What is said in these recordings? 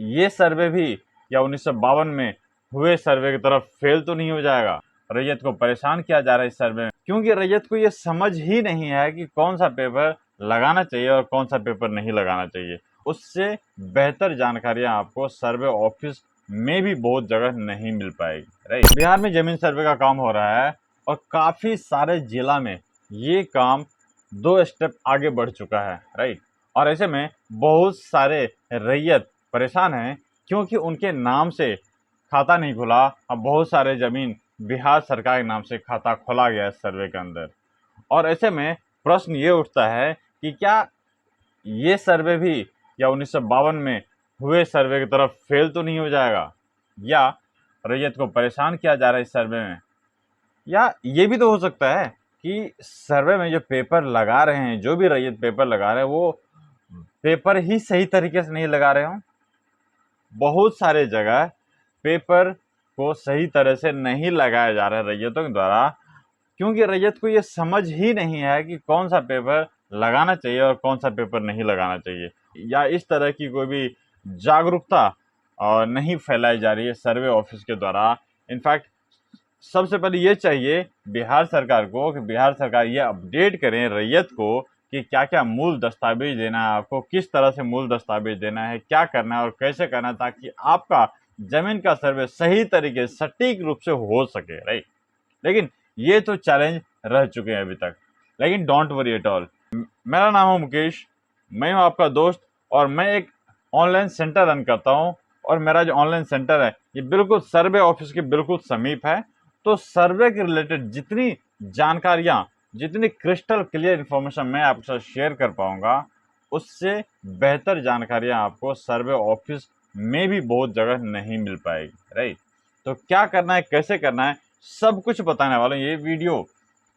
ये सर्वे भी या 1952 में हुए सर्वे की तरफ फेल तो नहीं हो जाएगा। रैयत को परेशान किया जा रहा है इस सर्वे में, क्योंकि रैयत को ये समझ ही नहीं है कि कौन सा पेपर लगाना चाहिए और कौन सा पेपर नहीं लगाना चाहिए। उससे बेहतर जानकारियां आपको सर्वे ऑफिस में भी बहुत जगह नहीं मिल पाएगी। राइट, बिहार में जमीन सर्वे का काम हो रहा है और काफी सारे जिला में ये काम 2 स्टेप आगे बढ़ चुका है। राइट, और ऐसे में बहुत सारे रैयत परेशान हैं क्योंकि उनके नाम से खाता नहीं खुला। अब बहुत सारे जमीन बिहार सरकार के नाम से खाता खोला गया है सर्वे के अंदर। और ऐसे में प्रश्न ये उठता है कि क्या ये सर्वे भी या 1952 में हुए सर्वे की तरफ फेल तो नहीं हो जाएगा, या रैयत को परेशान किया जा रहा है इस सर्वे में। या ये भी तो हो सकता है कि सर्वे में जो पेपर लगा रहे हैं, जो भी रैयत पेपर लगा रहे हैं, वो पेपर ही सही तरीके से नहीं लगा रहे हों। बहुत सारे जगह पेपर को सही तरह से नहीं लगाया जा रहा है रैयतों के द्वारा, क्योंकि रैयत को ये समझ ही नहीं है कि कौन सा पेपर लगाना चाहिए और कौन सा पेपर नहीं लगाना चाहिए, या इस तरह की कोई भी जागरूकता नहीं फैलाई जा रही है सर्वे ऑफिस के द्वारा। इनफैक्ट सबसे पहले ये चाहिए बिहार सरकार को कि बिहार सरकार ये अपडेट करें रैयत को कि क्या क्या मूल दस्तावेज देना है आपको, किस तरह से मूल दस्तावेज देना है, क्या करना है और कैसे करना है, ताकि आपका जमीन का सर्वे सही तरीके से सटीक रूप से हो सके। राइट, लेकिन ये तो चैलेंज रह चुके हैं अभी तक। लेकिन डोंट वरी एट ऑल, मेरा नाम है मुकेश, मैं हूँ आपका दोस्त और मैं एक ऑनलाइन सेंटर रन करता हूँ। और मेरा जो ऑनलाइन सेंटर है ये बिल्कुल सर्वे ऑफिस के बिल्कुल समीप है। तो सर्वे के रिलेटेड जितनी जानकारियाँ, जितनी क्रिस्टल क्लियर इन्फॉर्मेशन मैं आपके साथ शेयर कर पाऊंगा, उससे बेहतर जानकारियाँ आपको सर्वे ऑफिस में भी बहुत जगह नहीं मिल पाएगी। राइट, तो क्या करना है, कैसे करना है, सब कुछ बताने वाला हूँ। ये वीडियो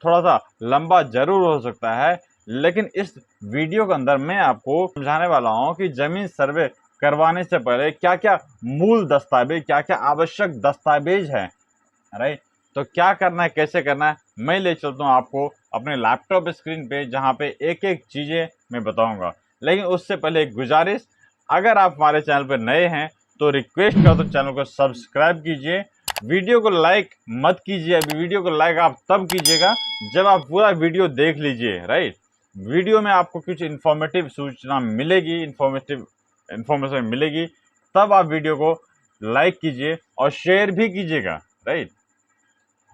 थोड़ा सा लंबा जरूर हो सकता है, लेकिन इस वीडियो के अंदर मैं आपको समझाने वाला हूँ कि जमीन सर्वे करवाने से पहले क्या क्या मूल दस्तावेज, क्या क्या आवश्यक दस्तावेज हैं। राइट, तो क्या करना है, कैसे करना है, मैं ले चलता हूँ आपको अपने लैपटॉप स्क्रीन पे, जहाँ पे एक एक चीज़ें मैं बताऊँगा। लेकिन उससे पहले एक गुजारिश, अगर आप हमारे चैनल पर नए हैं तो रिक्वेस्ट करता हूँ चैनल को सब्सक्राइब कीजिए। वीडियो को लाइक मत कीजिए, अभी वीडियो को लाइक आप तब कीजिएगा जब आप पूरा वीडियो देख लीजिए। राइट, वीडियो में आपको कुछ इन्फॉर्मेटिव सूचना मिलेगी, इन्फॉर्मेशन मिलेगी, तब आप वीडियो को लाइक कीजिए और शेयर भी कीजिएगा। राइट,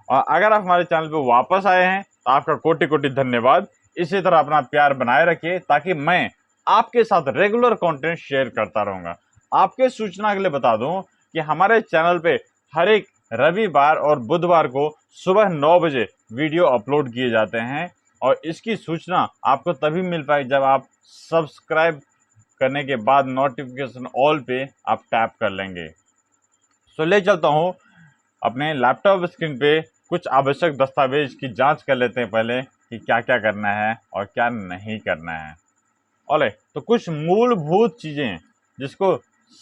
और अगर आप हमारे चैनल पर वापस आए हैं तो आपका कोटि कोटि धन्यवाद। इसी तरह अपना प्यार बनाए रखिए ताकि मैं आपके साथ रेगुलर कंटेंट शेयर करता रहूँगा। आपके सूचना के लिए बता दूं कि हमारे चैनल पे हर एक रविवार और बुधवार को सुबह 9 बजे वीडियो अपलोड किए जाते हैं, और इसकी सूचना आपको तभी मिल पाएगी जब आप सब्सक्राइब करने के बाद नोटिफिकेशन ऑल पे आप टैप कर लेंगे। तो ले चलता हूँ अपने लैपटॉप स्क्रीन पे, कुछ आवश्यक दस्तावेज की जांच कर लेते हैं पहले कि क्या क्या करना है और क्या नहीं करना है। ओले, तो कुछ मूलभूत चीज़ें जिसको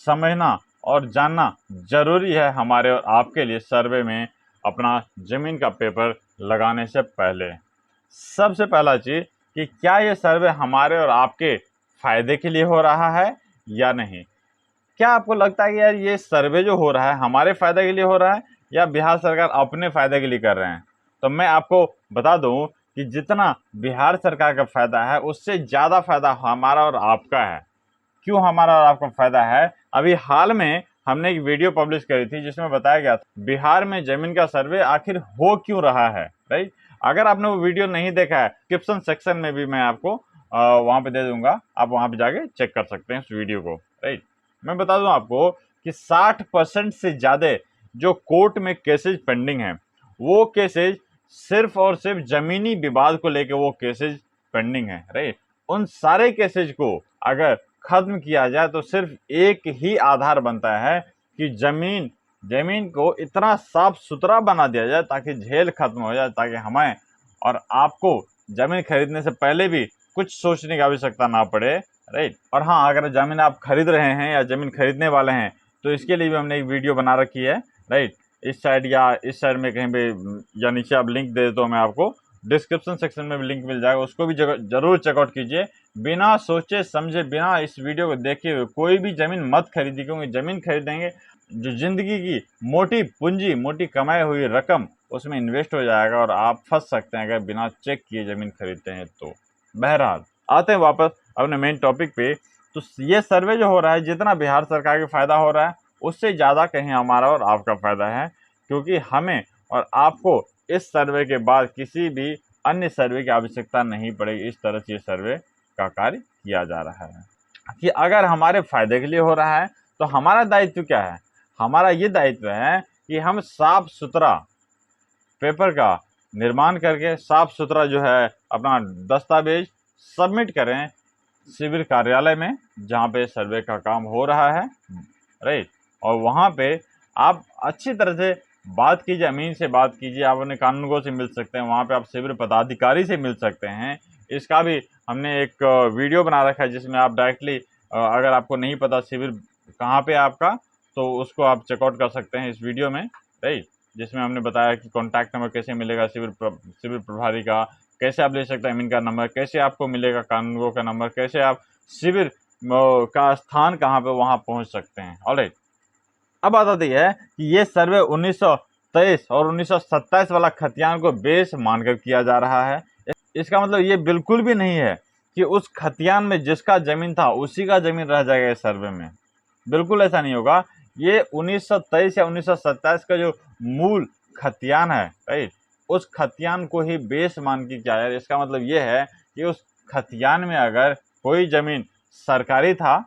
समझना और जानना जरूरी है हमारे और आपके लिए सर्वे में अपना जमीन का पेपर लगाने से पहले। सबसे पहला चीज़ कि क्या ये सर्वे हमारे और आपके फायदे के लिए हो रहा है या नहीं। क्या आपको लगता है कि यार ये सर्वे जो हो रहा है हमारे फायदे के लिए हो रहा है या बिहार सरकार अपने फायदे के लिए कर रहे हैं? तो मैं आपको बता दूं कि जितना बिहार सरकार का फायदा है उससे ज़्यादा फायदा हमारा और आपका है। क्यों हमारा और आपका फायदा है? अभी हाल में हमने एक वीडियो पब्लिश करी थी जिसमें बताया गया था बिहार में जमीन का सर्वे आखिर हो क्यों रहा है। राइट, अगर आपने वो वीडियो नहीं देखा है, डिस्क्रिप्शन सेक्शन में भी मैं आपको वहाँ पे दे दूंगा, आप वहाँ पे जाके चेक कर सकते हैं उस वीडियो को। राइट, मैं बता दूं आपको कि 60% से ज़्यादा जो कोर्ट में केसेज पेंडिंग हैं, वो केसेज सिर्फ और सिर्फ जमीनी विवाद को लेकर वो केसेज पेंडिंग है। राइट, उन सारे केसेज को अगर खत्म किया जाए तो सिर्फ एक ही आधार बनता है कि जमीन को इतना साफ सुथरा बना दिया जाए ताकि झेल खत्म हो जाए, ताकि हमें और आपको जमीन खरीदने से पहले भी कुछ सोचने की आवश्यकता ना पड़े। राइट, और हाँ, अगर जमीन आप खरीद रहे हैं या जमीन खरीदने वाले हैं तो इसके लिए भी हमने एक वीडियो बना रखी है। राइट, इस साइड या इस साइड में कहीं पे या नीचे आप लिंक दे देता हूँ मैं आपको, डिस्क्रिप्शन सेक्शन में भी लिंक मिल जाएगा, उसको भी जरूर चेकआउट कीजिए। बिना सोचे समझे, बिना इस वीडियो को देखे हुए कोई भी ज़मीन मत खरीदिए, क्योंकि ज़मीन खरीदेंगे जो ज़िंदगी की मोटी पूंजी, मोटी कमाई हुई रकम उसमें इन्वेस्ट हो जाएगा और आप फंस सकते हैं अगर बिना चेक किए ज़मीन खरीदते हैं तो। बहरहाल आते हैं वापस अपने मेन टॉपिक पे। तो ये सर्वे जो हो रहा है, जितना बिहार सरकार को फ़ायदा हो रहा है उससे ज़्यादा कहीं हमारा और आपका फ़ायदा है, क्योंकि हमें और आपको इस सर्वे के बाद किसी भी अन्य सर्वे की आवश्यकता नहीं पड़ेगी। इस तरह से ये सर्वे का कार्य किया जा रहा है कि अगर हमारे फायदे के लिए हो रहा है तो हमारा दायित्व क्या है। हमारा ये दायित्व है कि हम साफ सुथरा पेपर का निर्माण करके साफ सुथरा जो है अपना दस्तावेज सबमिट करें शिविर कार्यालय में जहाँ पे सर्वे का काम हो रहा है, राइट। और वहाँ पे आप अच्छी तरह से बात कीजिए, अमीन से बात कीजिए, आप अपने कानूनगो से मिल सकते हैं, वहाँ पे आप शिविर पदाधिकारी से मिल सकते हैं। इसका भी हमने एक वीडियो बना रखा है जिसमें आप डायरेक्टली अगर आपको नहीं पता शिविर कहाँ पे आपका, तो उसको आप चेकआउट कर सकते हैं इस वीडियो में, राइट, जिसमें हमने बताया कि कॉन्टैक्ट नंबर कैसे मिलेगा शिविर प्रभारी का, कैसे आप ले सकते हैं अमीन का नंबर, कैसे आपको मिलेगा कानूनगो का नंबर, कैसे आप शिविर का स्थान कहाँ पे वहाँ पहुँच सकते हैं। ऑलराइट, अब बात आती है कि ये सर्वे 1923 और 1927 वाला खतियान को बेस मानकर किया जा रहा है। इसका मतलब ये बिल्कुल भी नहीं है कि उस खतियान में जिसका ज़मीन था उसी का ज़मीन रह जाएगा इस सर्वे में, बिल्कुल ऐसा नहीं होगा। ये 1923 या 1927 का जो मूल खतियान है, राइट, उस खतियान को ही बेस मान के किया है। इसका मतलब ये है कि उस खतियान में अगर कोई ज़मीन सरकारी था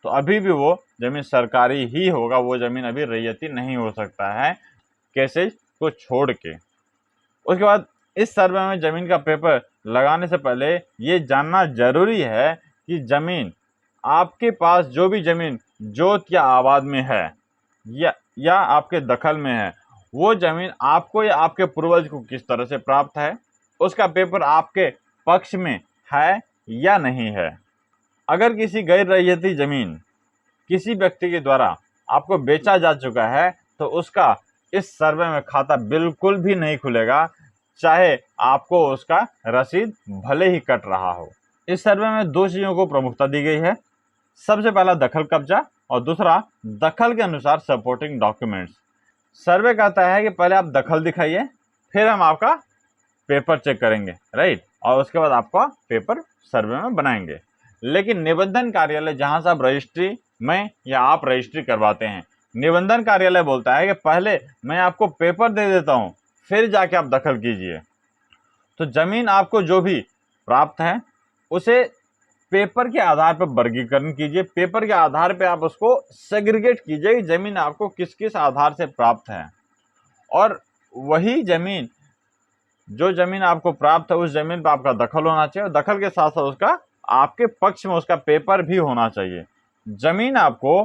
तो अभी भी वो ज़मीन सरकारी ही होगा, वो ज़मीन अभी रैयती नहीं हो सकता है केसेज को छोड़ के। उसके बाद इस सर्वे में ज़मीन का पेपर लगाने से पहले ये जानना जरूरी है कि ज़मीन आपके पास जो भी ज़मीन जोत या आबाद में है या आपके दखल में है, वो ज़मीन आपको या आपके पूर्वज को किस तरह से प्राप्त है, उसका पेपर आपके पक्ष में है या नहीं है। अगर किसी गैर रैयती ज़मीन किसी व्यक्ति के द्वारा आपको बेचा जा चुका है तो उसका इस सर्वे में खाता बिल्कुल भी नहीं खुलेगा, चाहे आपको उसका रसीद भले ही कट रहा हो। इस सर्वे में दो चीज़ों को प्रमुखता दी गई है। सबसे पहला दखल कब्जा और दूसरा दखल के अनुसार सपोर्टिंग डॉक्यूमेंट्स। सर्वे कहता है कि पहले आप दखल दिखाइए, फिर हम आपका पेपर चेक करेंगे, राइट, और उसके बाद आपका पेपर सर्वे में बनाएंगे। लेकिन निबंधन कार्यालय जहां से आप रजिस्ट्री में या आप रजिस्ट्री करवाते हैं, निबंधन कार्यालय बोलता है कि पहले मैं आपको पेपर दे देता हूं, फिर जाके आप दखल कीजिए। तो जमीन आपको जो भी प्राप्त है उसे पेपर के आधार पर वर्गीकरण कीजिए, पेपर के आधार पर आप उसको सेग्रीगेट कीजिए कि जमीन आपको किस किस आधार से प्राप्त है, और वही जमीन जो जमीन आपको प्राप्त है उस जमीन पर आपका दखल होना चाहिए, और दखल के साथ साथ उसका आपके पक्ष में उसका पेपर भी होना चाहिए। जमीन आपको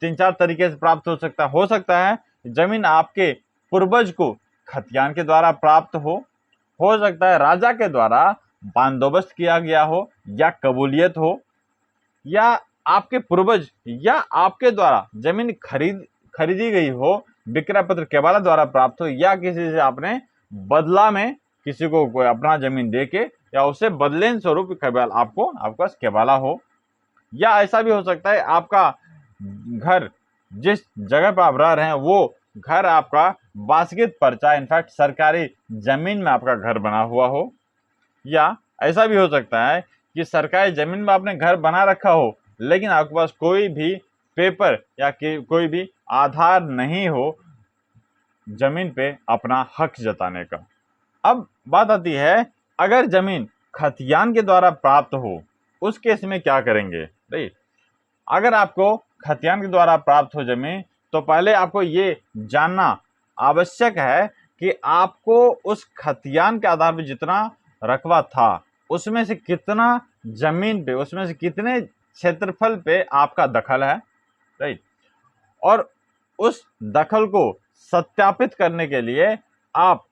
3-4 तरीके से प्राप्त हो सकता है जमीन आपके पूर्वज को खतियान के द्वारा प्राप्त हो सकता है राजा के द्वारा बंदोबस्त किया गया हो या कबूलियत हो, या आपके पूर्वज या आपके द्वारा जमीन खरीदी गई हो, विक्रय पत्र केवाला द्वारा प्राप्त हो, या किसी से आपने बदला में किसी को कोई अपना जमीन देके या उसे बदले स्वरूप आपका केवाला हो, या ऐसा भी हो सकता है आपका घर जिस जगह पर आप रह रहे हैं वो घर आपका वासगीत पर्चा, इनफैक्ट सरकारी जमीन में आपका घर बना हुआ हो, या ऐसा भी हो सकता है कि सरकारी जमीन में आपने घर बना रखा हो लेकिन आपके पास कोई भी पेपर या कोई भी आधार नहीं हो जमीन पे अपना हक जताने का। अब बात आती है अगर जमीन खतियान के द्वारा प्राप्त हो उस केस में क्या करेंगे, राइट। अगर आपको खतियान के द्वारा प्राप्त हो जमीन तो पहले आपको ये जानना आवश्यक है कि आपको उस खतियान के आधार पर जितना रकबा था उसमें से कितना जमीन पे, उसमें से कितने क्षेत्रफल पे आपका दखल है, राइट। और उस दखल को सत्यापित करने के लिए आप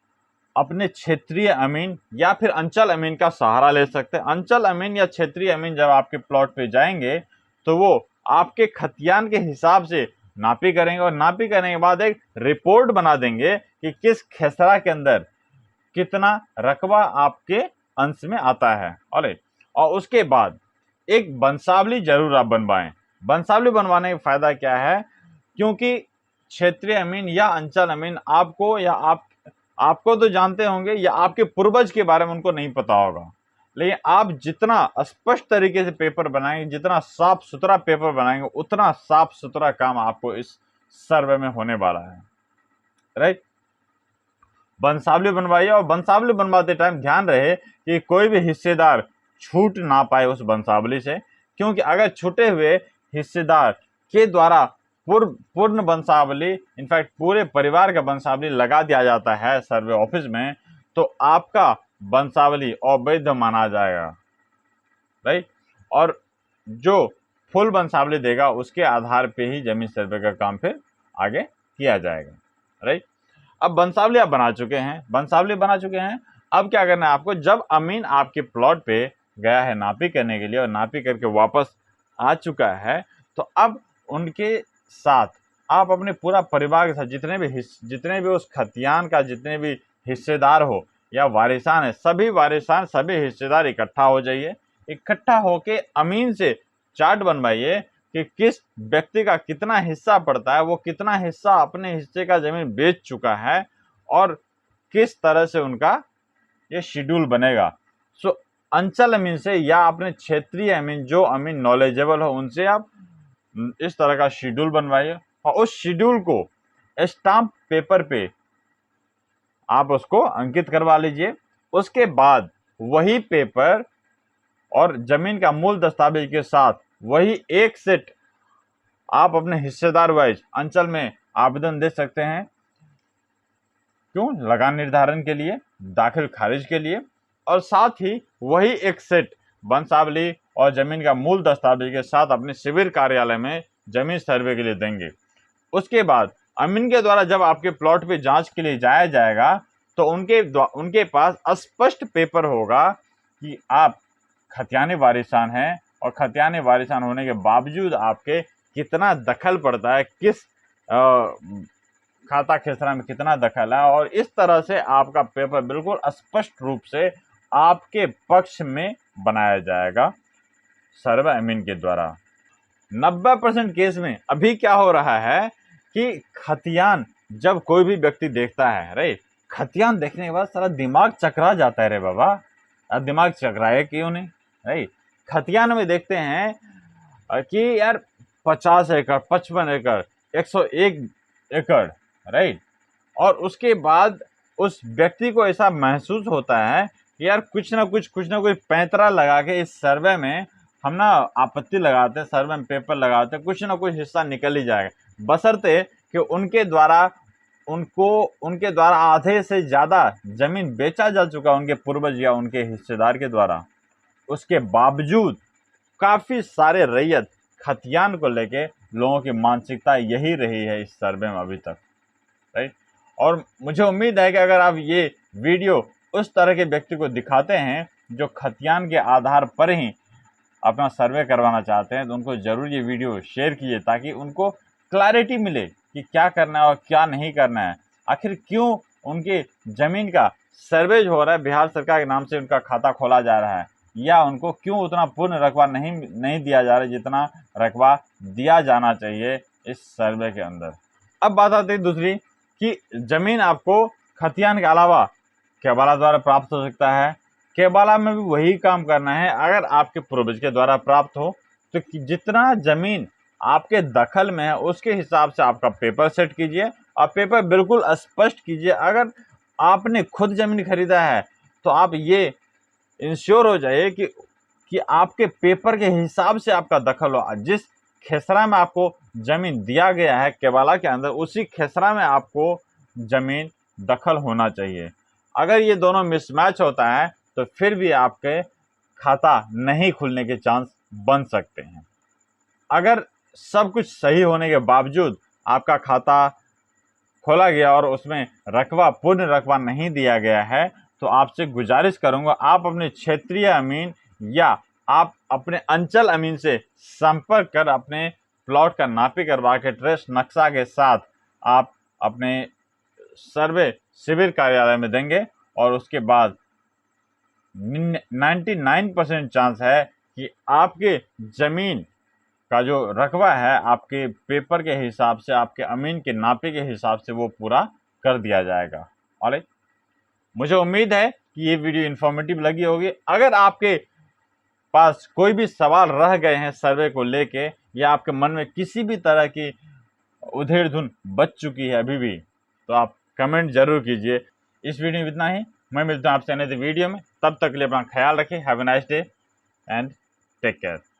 अपने क्षेत्रीय अमीन या फिर अंचल अमीन का सहारा ले सकते हैं। अंचल अमीन या क्षेत्रीय अमीन जब आपके प्लॉट पे जाएंगे तो वो आपके खतियान के हिसाब से नापी करेंगे और नापी करने के बाद एक रिपोर्ट बना देंगे कि किस खेसरा के अंदर कितना रकबा आपके अंश में आता है। और उसके बाद एक वंशावली जरूर आप बनवाएं। वंशावली बनवाने का फायदा क्या है, क्योंकि क्षेत्रीय अमीन या अंचल अमीन आपको या आपको तो जानते होंगे या आपके पूर्वज के बारे में उनको नहीं पता होगा, लेकिन आप जितना स्पष्ट तरीके से पेपर बनाएंगे, जितना साफ सुथरा पेपर बनाएंगे, उतना साफ सुथरा काम आपको इस सर्वे में होने वाला है। राइट, वंशावली बनवाइए और वंशावली बनवाते टाइम ध्यान रहे कि कोई भी हिस्सेदार छूट ना पाए उस वंशावली से, क्योंकि अगर छूटे हुए हिस्सेदार के द्वारा पूर्ण वंशावली, इनफैक्ट पूरे परिवार का वंशावली लगा दिया जाता है सर्वे ऑफिस में, तो आपका वंशावली अवैध माना जाएगा। राइट, और जो फुल वंशावली देगा उसके आधार पे ही जमीन सर्वे का काम फिर आगे किया जाएगा। राइट, अब वंशावली आप बना चुके हैं, अब क्या करना है आपको, जब अमीन आपके प्लॉट पे गया है नापी करने के लिए और नापी करके वापस आ चुका है, तो अब उनके साथ आप अपने पूरा परिवार के साथ जितने भी उस खतियान का जितने भी हिस्सेदार हो या वारिसान है, सभी हिस्सेदार इकट्ठा हो जाइए। इकट्ठा होके अमीन से चार्ट बनवाइए कि किस व्यक्ति का कितना हिस्सा पड़ता है, वो कितना हिस्सा अपने हिस्से का जमीन बेच चुका है और किस तरह से उनका ये शेड्यूल बनेगा। सो अंचल अमीन से या अपने क्षेत्रीय अमीन, जो अमीन नॉलेजेबल हो, उनसे आप इस तरह का शेड्यूल बनवाइए और उस शेड्यूल को स्टाम्प पेपर पे आप उसको अंकित करवा लीजिए। उसके बाद वही पेपर और जमीन का मूल दस्तावेज के साथ वही एक सेट आप अपने हिस्सेदार वाइज अंचल में आवेदन दे सकते हैं। क्यों? लगान निर्धारण के लिए, दाखिल खारिज के लिए, और साथ ही वही एक सेट वंशावली और जमीन का मूल दस्तावेज के साथ अपने शिविर कार्यालय में जमीन सर्वे के लिए देंगे। उसके बाद अमीन के द्वारा जब आपके प्लॉट पे जांच के लिए जाया जाएगा तो उनके पास स्पष्ट पेपर होगा कि आप खतियानी वारिसान हैं और खतियानी वारिसान होने के बावजूद आपके कितना दखल पड़ता है, किस खाता खेसरा में कितना दखल है, और इस तरह से आपका पेपर बिल्कुल स्पष्ट रूप से आपके पक्ष में बनाया जाएगा सर्वे अमीन के द्वारा। 90% केस में अभी क्या हो रहा है कि खतियान जब कोई भी व्यक्ति देखता है, राइट, खतियान देखने के बाद सारा दिमाग चकरा जाता है। रे बाबा, अब दिमाग चकराए क्यों नहीं? राइट, खतियान में देखते हैं कि यार 50 एकड़, 55 एकड़, 101 एकड़, राइट, और उसके बाद उस व्यक्ति को ऐसा महसूस होता है कि यार कुछ ना कुछ पैंतरा लगा के इस सर्वे में हम ना आपत्ति लगाते हैं, सर्वे में पेपर लगाते हैं, कुछ ना कुछ हिस्सा निकल ही जाएगा, बशर्ते कि उनके द्वारा आधे से ज़्यादा जमीन बेचा जा चुका उनके पूर्वज या उनके हिस्सेदार के द्वारा। उसके बावजूद काफ़ी सारे रैयत खतियान को लेके लोगों की मानसिकता यही रही है इस सर्वे में अभी तक, राइट। और मुझे उम्मीद है कि अगर आप ये वीडियो उस तरह के व्यक्ति को दिखाते हैं जो खतियान के आधार पर ही अपना सर्वे करवाना चाहते हैं, तो उनको ज़रूर ये वीडियो शेयर कीजिए ताकि उनको क्लैरिटी मिले कि क्या करना है और क्या नहीं करना है। आखिर क्यों उनके ज़मीन का सर्वे हो रहा है, बिहार सरकार के नाम से उनका खाता खोला जा रहा है, या उनको क्यों उतना पूर्ण रकबा नहीं दिया जा रहा है जितना रकबा दिया जाना चाहिए इस सर्वे के अंदर। अब बात आती है दूसरी कि ज़मीन आपको खतियान के अलावा केबाला द्वारा प्राप्त हो सकता है। केबाला में भी वही काम करना है। अगर आपके पूर्वज के द्वारा प्राप्त हो तो जितना ज़मीन आपके दखल में है उसके हिसाब से आपका पेपर सेट कीजिए और पेपर बिल्कुल स्पष्ट कीजिए। अगर आपने खुद ज़मीन खरीदा है तो आप ये इंश्योर हो जाइए कि आपके पेपर के हिसाब से आपका दखल हो। जिस खेसरा में आपको ज़मीन दिया गया है केबाला के अंदर, उसी खेसरा में आपको ज़मीन दखल होना चाहिए। अगर ये दोनों मिसमैच होता है तो फिर भी आपके खाता नहीं खुलने के चांस बन सकते हैं। अगर सब कुछ सही होने के बावजूद आपका खाता खोला गया और उसमें रकबा, पूर्ण रकबा नहीं दिया गया है, तो आपसे गुजारिश करूंगा आप अपने क्षेत्रीय अमीन या आप अपने अंचल अमीन से संपर्क कर अपने प्लॉट का नापी करवा के ट्रेस नक्शा के साथ आप अपने सर्वे शिविर कार्यालय में देंगे और उसके बाद 99% चांस है कि आपके ज़मीन का जो रकबा है आपके पेपर के हिसाब से, आपके अमीन के नापे के हिसाब से वो पूरा कर दिया जाएगा। ऑलराइट, मुझे उम्मीद है कि ये वीडियो इन्फॉर्मेटिव लगी होगी। अगर आपके पास कोई भी सवाल रह गए हैं सर्वे को लेके, या आपके मन में किसी भी तरह की उधेड़-धुन बच चुकी है अभी भी, तो आप कमेंट जरूर कीजिए। इस वीडियो में इतना ही, मैं मिलता हूँ आपसे अगले वीडियो में। तब तक के लिए अपना ख्याल रखें। Have a nice day and take care.